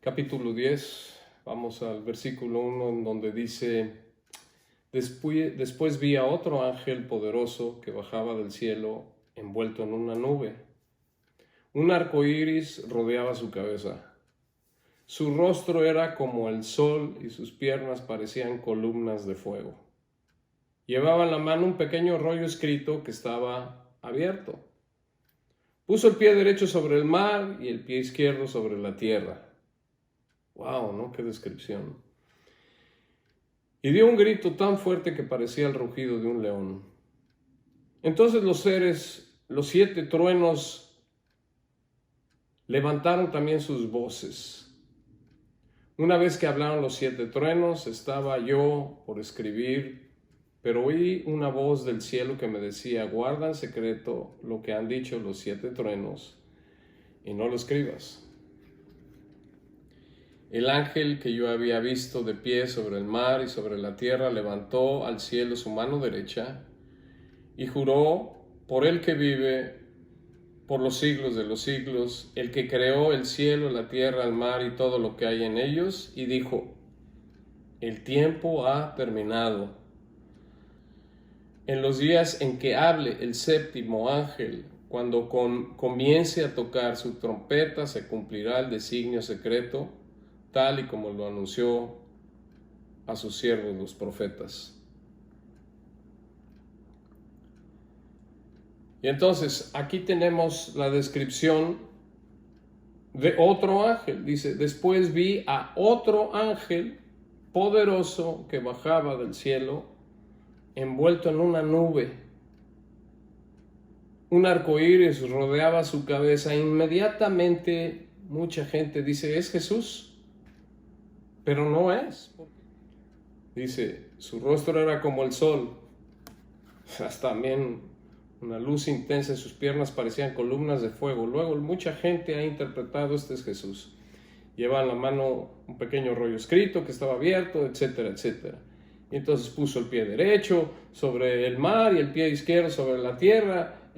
capítulo 10, vamos al versículo 1, en donde dice: Después vi a otro ángel poderoso que bajaba del cielo envuelto en una nube. Un arco iris rodeaba su cabeza. Su rostro era como el sol y sus piernas parecían columnas de fuego. Llevaba en la mano un pequeño rollo escrito que estaba abierto. Puso el pie derecho sobre el mar y el pie izquierdo sobre la tierra. ¡Wow! ¿No? ¡Qué descripción! Y dio un grito tan fuerte que parecía el rugido de un león. Entonces los 7 truenos, levantaron también sus voces. Una vez que hablaron los 7 truenos, estaba yo por escribir, pero oí una voz del cielo que me decía: guarda en secreto lo que han dicho los 7 truenos y no lo escribas. El ángel que yo había visto de pie sobre el mar y sobre la tierra levantó al cielo su mano derecha y juró por el que vive por los siglos de los siglos, el que creó el cielo, la tierra, el mar y todo lo que hay en ellos, y dijo: el tiempo ha terminado. En los días en que hable el 7º ángel, cuando comience a tocar su trompeta, se cumplirá el designio secreto, tal y como lo anunció a sus siervos los profetas. Y entonces aquí tenemos la descripción de otro ángel. Dice: después vi a otro ángel poderoso que bajaba del cielo envuelto en una nube. Un arco iris rodeaba su cabeza. Inmediatamente mucha gente dice: es Jesús, pero no es. Dice: su rostro era como el sol. También una luz intensa, en sus piernas parecían columnas de fuego. Luego mucha gente ha interpretado: este es Jesús. Lleva en la mano un pequeño rollo escrito que estaba abierto, etcétera, etcétera. Y entonces puso el pie derecho sobre el mar y el pie izquierdo sobre la tierra.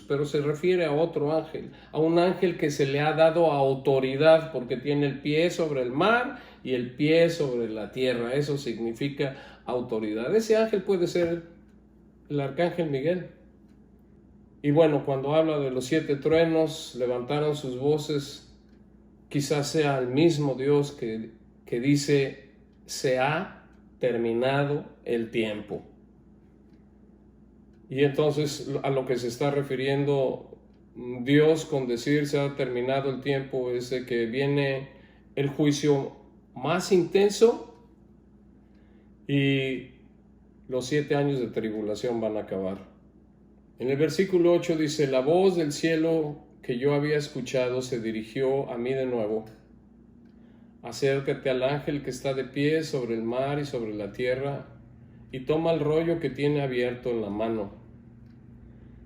Pero se refiere a otro ángel, a un ángel que se le ha dado autoridad porque tiene el pie sobre el mar y el pie sobre la tierra. Eso significa autoridad. Ese ángel puede ser el arcángel Miguel. Y bueno, cuando habla de los 7 truenos, levantaron sus voces, quizás sea el mismo Dios que dice: se ha terminado el tiempo. Y entonces a lo que se está refiriendo Dios con decir se ha terminado el tiempo es de que viene el juicio más intenso y los 7 años de tribulación van a acabar. En el versículo 8 dice: la voz del cielo que yo había escuchado se dirigió a mí de nuevo. Acércate al ángel que está de pie sobre el mar y sobre la tierra y toma el rollo que tiene abierto en la mano.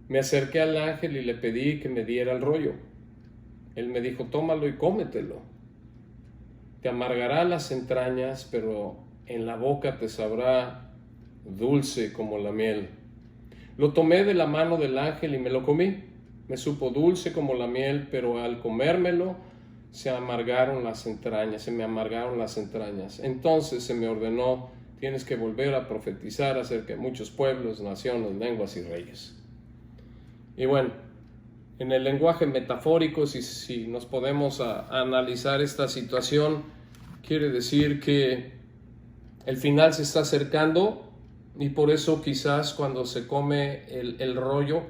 Me acerqué al ángel y le pedí que me diera el rollo. Él me dijo: tómalo y cómetelo. Te amargará las entrañas, pero en la boca te sabrá dulce como la miel. Lo tomé de la mano del ángel y me lo comí. Me supo dulce como la miel, pero al comérmelo se me amargaron las entrañas. Entonces se me ordenó: tienes que volver a profetizar acerca de muchos pueblos, naciones, lenguas y reyes. Y bueno, en el lenguaje metafórico, si nos podemos analizar esta situación, quiere decir que el final se está acercando. Y por eso quizás cuando se come el rollo,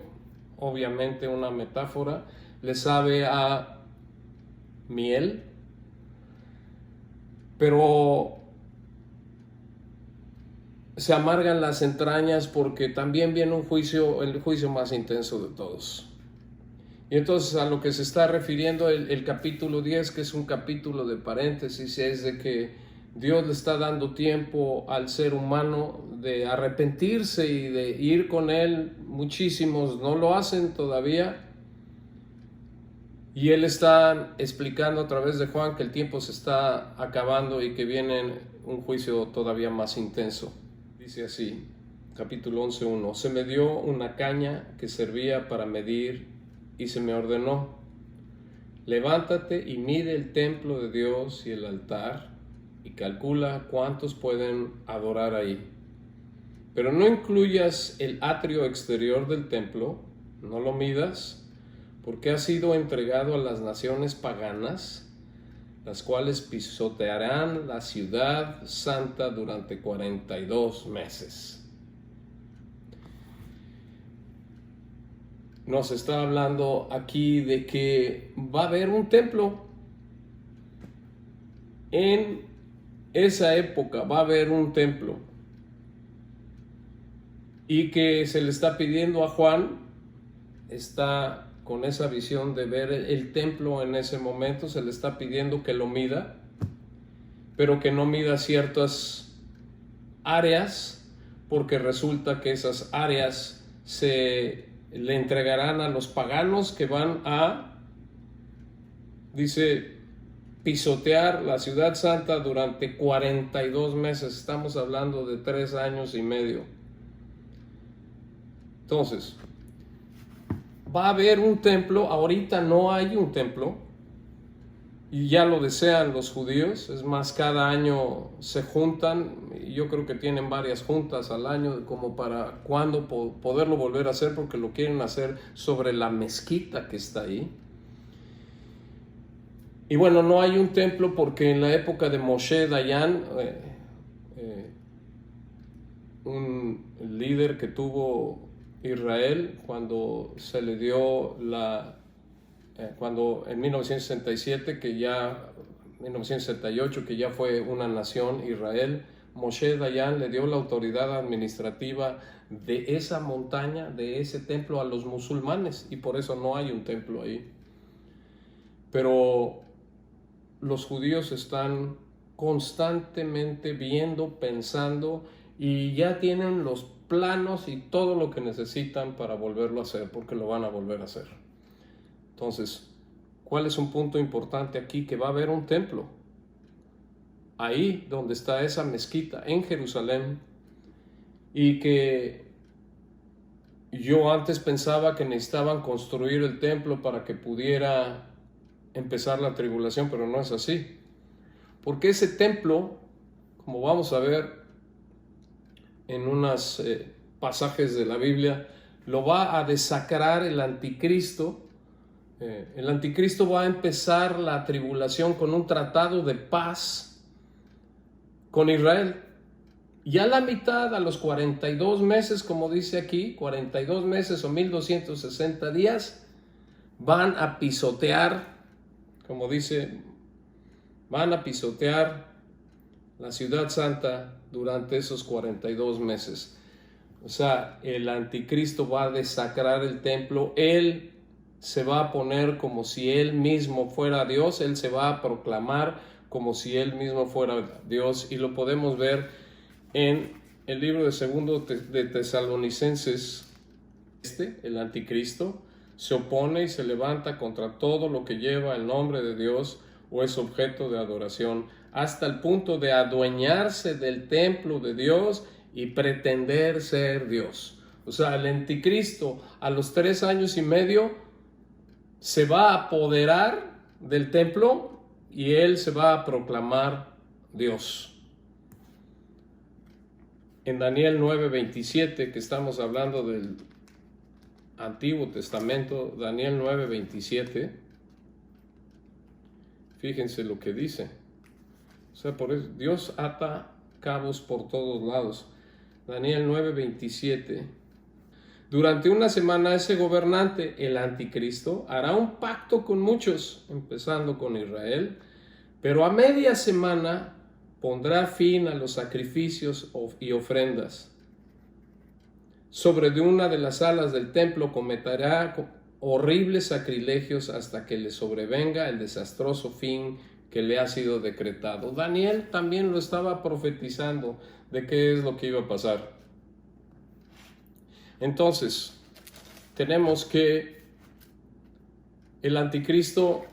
obviamente una metáfora, le sabe a miel, pero se amargan las entrañas porque también viene el juicio más intenso de todos. Y entonces a lo que se está refiriendo el capítulo 10, que es un capítulo de paréntesis, es de que Dios le está dando tiempo al ser humano de arrepentirse y de ir con Él. Muchísimos no lo hacen todavía. Y Él está explicando a través de Juan que el tiempo se está acabando y que viene un juicio todavía más intenso. Dice así, capítulo 11:1: se me dio una caña que servía para medir y se me ordenó: levántate y mide el templo de Dios y el altar y calcula cuántos pueden adorar ahí. Pero no incluyas el atrio exterior del templo, no lo midas, porque ha sido entregado a las naciones paganas, las cuales pisotearán la ciudad santa durante 42 meses. Nos está hablando aquí de que va a haber un templo. En esa época va a haber un templo. Y que se le está pidiendo a Juan, está con esa visión de ver el templo en ese momento, se le está pidiendo que lo mida, pero que no mida ciertas áreas, porque resulta que esas áreas se le entregarán a los paganos que van a, dice, pisotear la ciudad santa durante 42 meses. Estamos hablando de 3 años y medio. Entonces, va a haber un templo. Ahorita no hay un templo y ya lo desean los judíos. Es más, cada año se juntan, y yo creo que tienen varias juntas al año como para cuándo poderlo volver a hacer, porque lo quieren hacer sobre la mezquita que está ahí. Y bueno, no hay un templo porque en la época de Moshe Dayan, un líder que tuvo Israel, cuando se le dio cuando en 1968, que ya fue una nación Israel, Moshe Dayan le dio la autoridad administrativa de esa montaña, de ese templo, a los musulmanes, y por eso no hay un templo ahí. Pero los judíos están constantemente viendo, pensando, y ya tienen los planos y todo lo que necesitan para volverlo a hacer, porque lo van a volver a hacer. Entonces, ¿cuál es un punto importante aquí? Que va a haber un templo ahí donde está esa mezquita en Jerusalén, y que yo antes pensaba que necesitaban construir el templo para que pudiera empezar la tribulación, pero no es así, porque ese templo, como vamos a ver en unos pasajes de la Biblia, lo va a desacrar el anticristo. El anticristo va a empezar la tribulación con un tratado de paz con Israel. Y a la mitad, a los 42 meses, como dice aquí, 42 meses o 1260 días, van a pisotear, como dice, van a pisotear la ciudad santa durante esos 42 meses. O sea, el anticristo va a desacrar el templo. Él se va a poner como si él mismo fuera Dios. Él se va a proclamar como si él mismo fuera Dios. Y lo podemos ver en el libro de Segundo de Tesalonicenses. El anticristo se opone y se levanta contra todo lo que lleva el nombre de Dios o es objeto de adoración, hasta el punto de adueñarse del templo de Dios y pretender ser Dios. O sea, el anticristo a los 3 años y medio se va a apoderar del templo y él se va a proclamar Dios. En Daniel 9:27, que estamos hablando del Antiguo Testamento, Daniel 9:27, fíjense lo que dice. O sea, por eso Dios ata cabos por todos lados. Daniel 9:27. Durante una semana ese gobernante, el anticristo, hará un pacto con muchos, empezando con Israel, pero a media semana pondrá fin a los sacrificios y ofrendas. Sobre de una de las salas del templo cometerá horribles sacrilegios hasta que le sobrevenga el desastroso fin que le ha sido decretado. Daniel también lo estaba profetizando de qué es lo que iba a pasar. Entonces, tenemos que el anticristo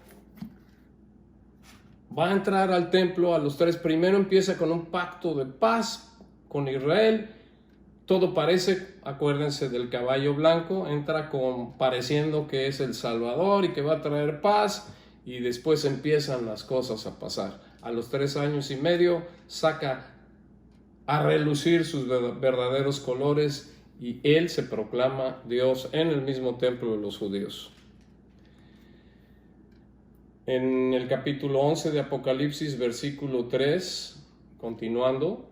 va a entrar al templo a los 3. Primero empieza con un pacto de paz con Israel. Todo parece, acuérdense del caballo blanco, entra pareciendo que es el Salvador y que va a traer paz, y después empiezan las cosas a pasar. A los 3 años y medio saca a relucir sus verdaderos colores y él se proclama Dios en el mismo templo de los judíos. En el capítulo 11 de Apocalipsis, versículo 3, continuando,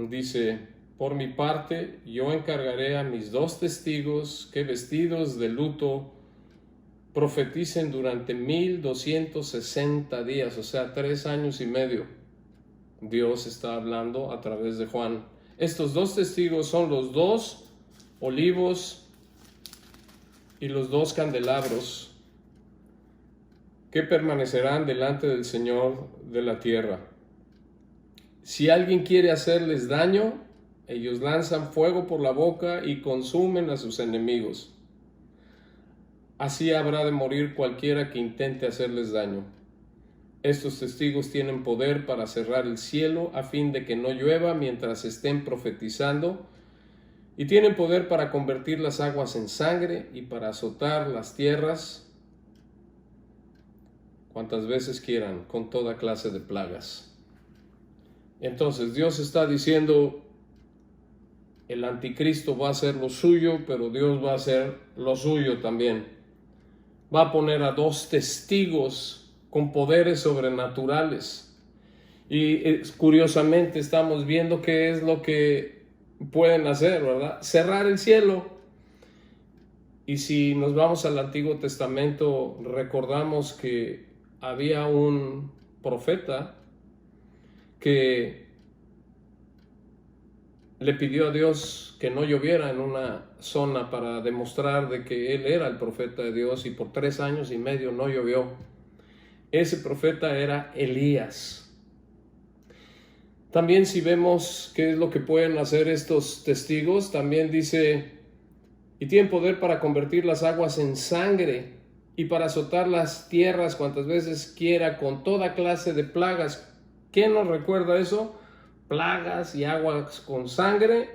dice: por mi parte, yo encargaré a mis 2 testigos que vestidos de luto profeticen durante 1260 días, o sea, 3 años y medio. Dios está hablando a través de Juan. Estos 2 testigos son los 2 olivos y los 2 candelabros que permanecerán delante del Señor de la tierra. Si alguien quiere hacerles daño, ellos lanzan fuego por la boca y consumen a sus enemigos. Así habrá de morir cualquiera que intente hacerles daño. Estos testigos tienen poder para cerrar el cielo a fin de que no llueva mientras estén profetizando, y tienen poder para convertir las aguas en sangre y para azotar las tierras cuantas veces quieran con toda clase de plagas. Entonces Dios está diciendo: el anticristo va a hacer lo suyo, pero Dios va a hacer lo suyo también. Va a poner a 2 testigos con poderes sobrenaturales. Y curiosamente estamos viendo qué es lo que pueden hacer, ¿verdad? Cerrar el cielo. Y si nos vamos al Antiguo Testamento, recordamos que había un profeta que le pidió a Dios que no lloviera en una zona para demostrar de que él era el profeta de Dios, y por 3 años y medio no llovió. Ese profeta era Elías. También, si vemos qué es lo que pueden hacer estos testigos, también dice: y tienen poder para convertir las aguas en sangre y para azotar las tierras cuantas veces quiera con toda clase de plagas. ¿Qué nos recuerda eso? Plagas y aguas con sangre.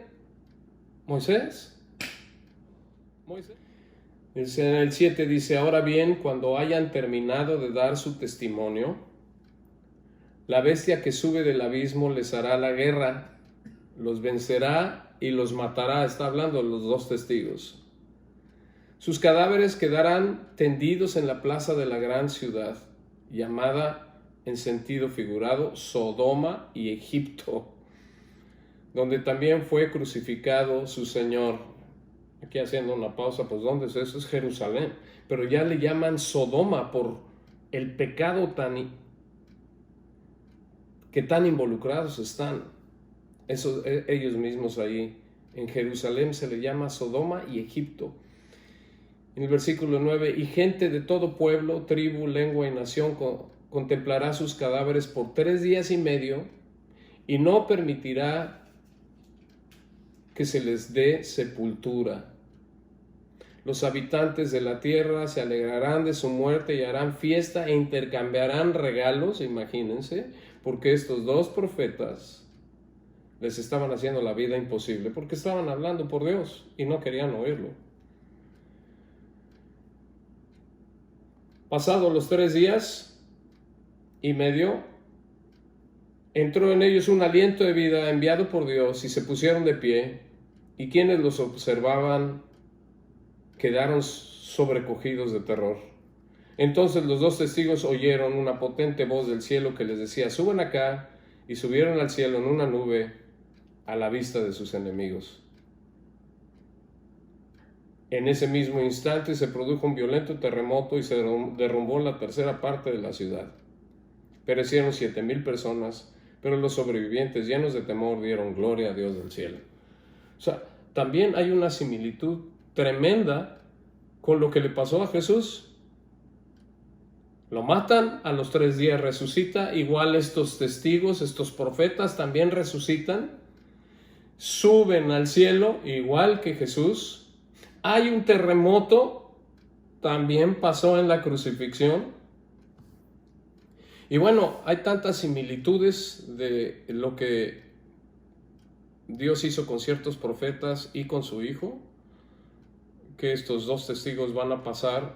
Moisés. En el 7 dice: ahora bien, cuando hayan terminado de dar su testimonio, la bestia que sube del abismo les hará la guerra, los vencerá y los matará. Está hablando de los 2 testigos. Sus cadáveres quedarán tendidos en la plaza de la gran ciudad, llamada en sentido figurado Sodoma y Egipto, donde también fue crucificado su Señor. Aquí haciendo una pausa, pues ¿dónde es eso? Es Jerusalén. Pero ya le llaman Sodoma por el pecado que tan involucrados están. Ellos mismos ahí. En Jerusalén se le llama Sodoma y Egipto. En el versículo 9: y gente de todo pueblo, tribu, lengua y nación contemplará sus cadáveres por 3 días y medio, y no permitirá que se les dé sepultura. Los habitantes de la tierra se alegrarán de su muerte y harán fiesta e intercambiarán regalos, imagínense, porque estos 2 profetas les estaban haciendo la vida imposible, porque estaban hablando por Dios y no querían oírlo. Pasados los 3 días y medio, entró en ellos un aliento de vida enviado por Dios y se pusieron de pie, y quienes los observaban quedaron sobrecogidos de terror. Entonces los 2 testigos oyeron una potente voz del cielo que les decía: suban acá, y subieron al cielo en una nube a la vista de sus enemigos. En ese mismo instante se produjo un violento terremoto y se derrumbó la 1/3 parte de la ciudad. Perecieron 7,000 personas, pero los sobrevivientes, llenos de temor, dieron gloria a Dios del cielo. O sea, también hay una similitud tremenda con lo que le pasó a Jesús. Lo matan, a los 3 días resucita. Igual estos testigos, estos profetas también resucitan, suben al cielo igual que Jesús. Hay un terremoto, también pasó en la crucifixión. Y bueno, hay tantas similitudes de lo que Dios hizo con ciertos profetas y con su Hijo, que estos 2 testigos van a pasar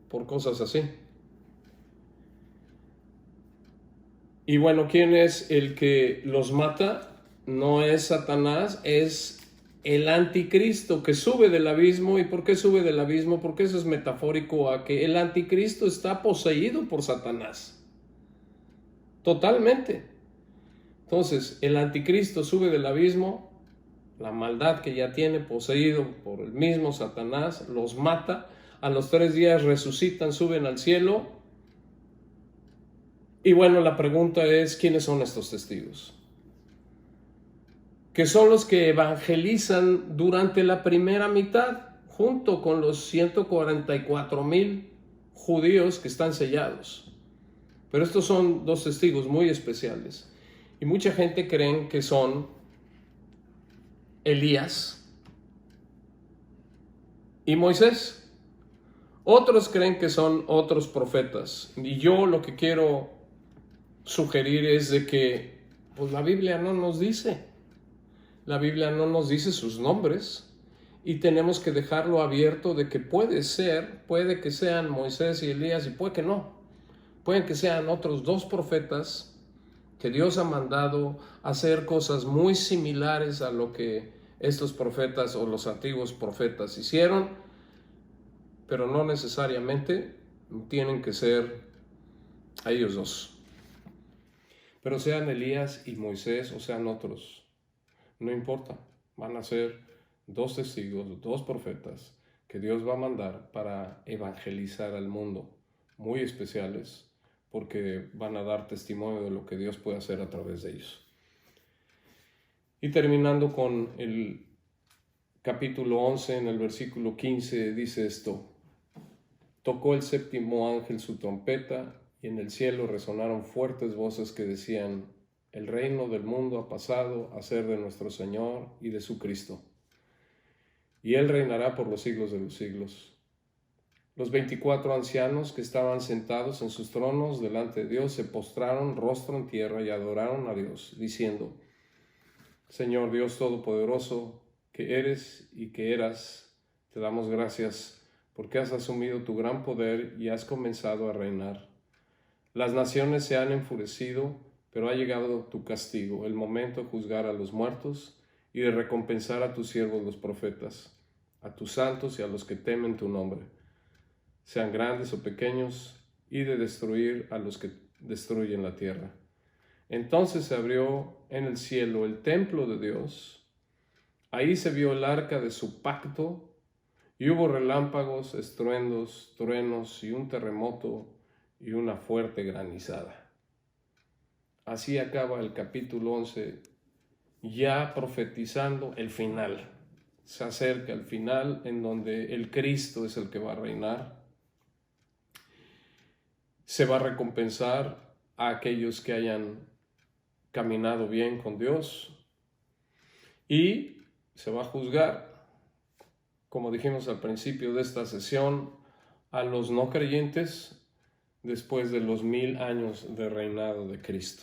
por cosas así. Y bueno, ¿quién es el que los mata? No es Satanás, es el anticristo que sube del abismo. ¿Y por qué sube del abismo? Porque eso es metafórico a que el anticristo está poseído por Satanás. Totalmente. Entonces, el anticristo sube del abismo, la maldad que ya tiene poseído por el mismo Satanás, los mata, a los 3 días resucitan, suben al cielo. Y bueno, la pregunta es, ¿quiénes son estos testigos? Que son los que evangelizan durante la primera mitad, junto con los 144,000 judíos que están sellados. Pero estos son 2 testigos muy especiales. Y mucha gente cree que son Elías y Moisés. Otros creen que son otros profetas. Y yo lo que quiero sugerir es de que pues la Biblia no nos dice. La Biblia no nos dice sus nombres y tenemos que dejarlo abierto de que puede que sean Moisés y Elías y puede que no. Pueden que sean otros 2 profetas que Dios ha mandado a hacer cosas muy similares a lo que estos profetas o los antiguos profetas hicieron, pero no necesariamente tienen que ser a ellos 2. Pero sean Elías y Moisés o sean otros, no importa, van a ser 2 testigos, 2 profetas que Dios va a mandar para evangelizar al mundo, muy especiales, porque van a dar testimonio de lo que Dios puede hacer a través de ellos. Y terminando con el capítulo 11, en el versículo 15, dice esto: tocó el 7º ángel su trompeta, y en el cielo resonaron fuertes voces que decían: el reino del mundo ha pasado a ser de nuestro Señor y de su Cristo, y Él reinará por los siglos de los siglos. Los 24 ancianos que estaban sentados en sus tronos delante de Dios se postraron rostro en tierra y adoraron a Dios, diciendo: Señor Dios Todopoderoso, que eres y que eras, te damos gracias porque has asumido tu gran poder y has comenzado a reinar. Las naciones se han enfurecido, pero ha llegado tu castigo, el momento de juzgar a los muertos y de recompensar a tus siervos los profetas, a tus santos y a los que temen tu nombre, sean grandes o pequeños, y de destruir a los que destruyen la tierra. Entonces se abrió en el cielo el templo de Dios. Ahí se vio el arca de su pacto, y hubo relámpagos, estruendos, truenos y un terremoto y una fuerte granizada. Así acaba el capítulo 11, ya profetizando el final. Se acerca el final en donde el Cristo es el que va a reinar. Se va a recompensar a aquellos que hayan caminado bien con Dios y se va a juzgar, como dijimos al principio de esta sesión, a los no creyentes después de los 1000 años de reinado de Cristo.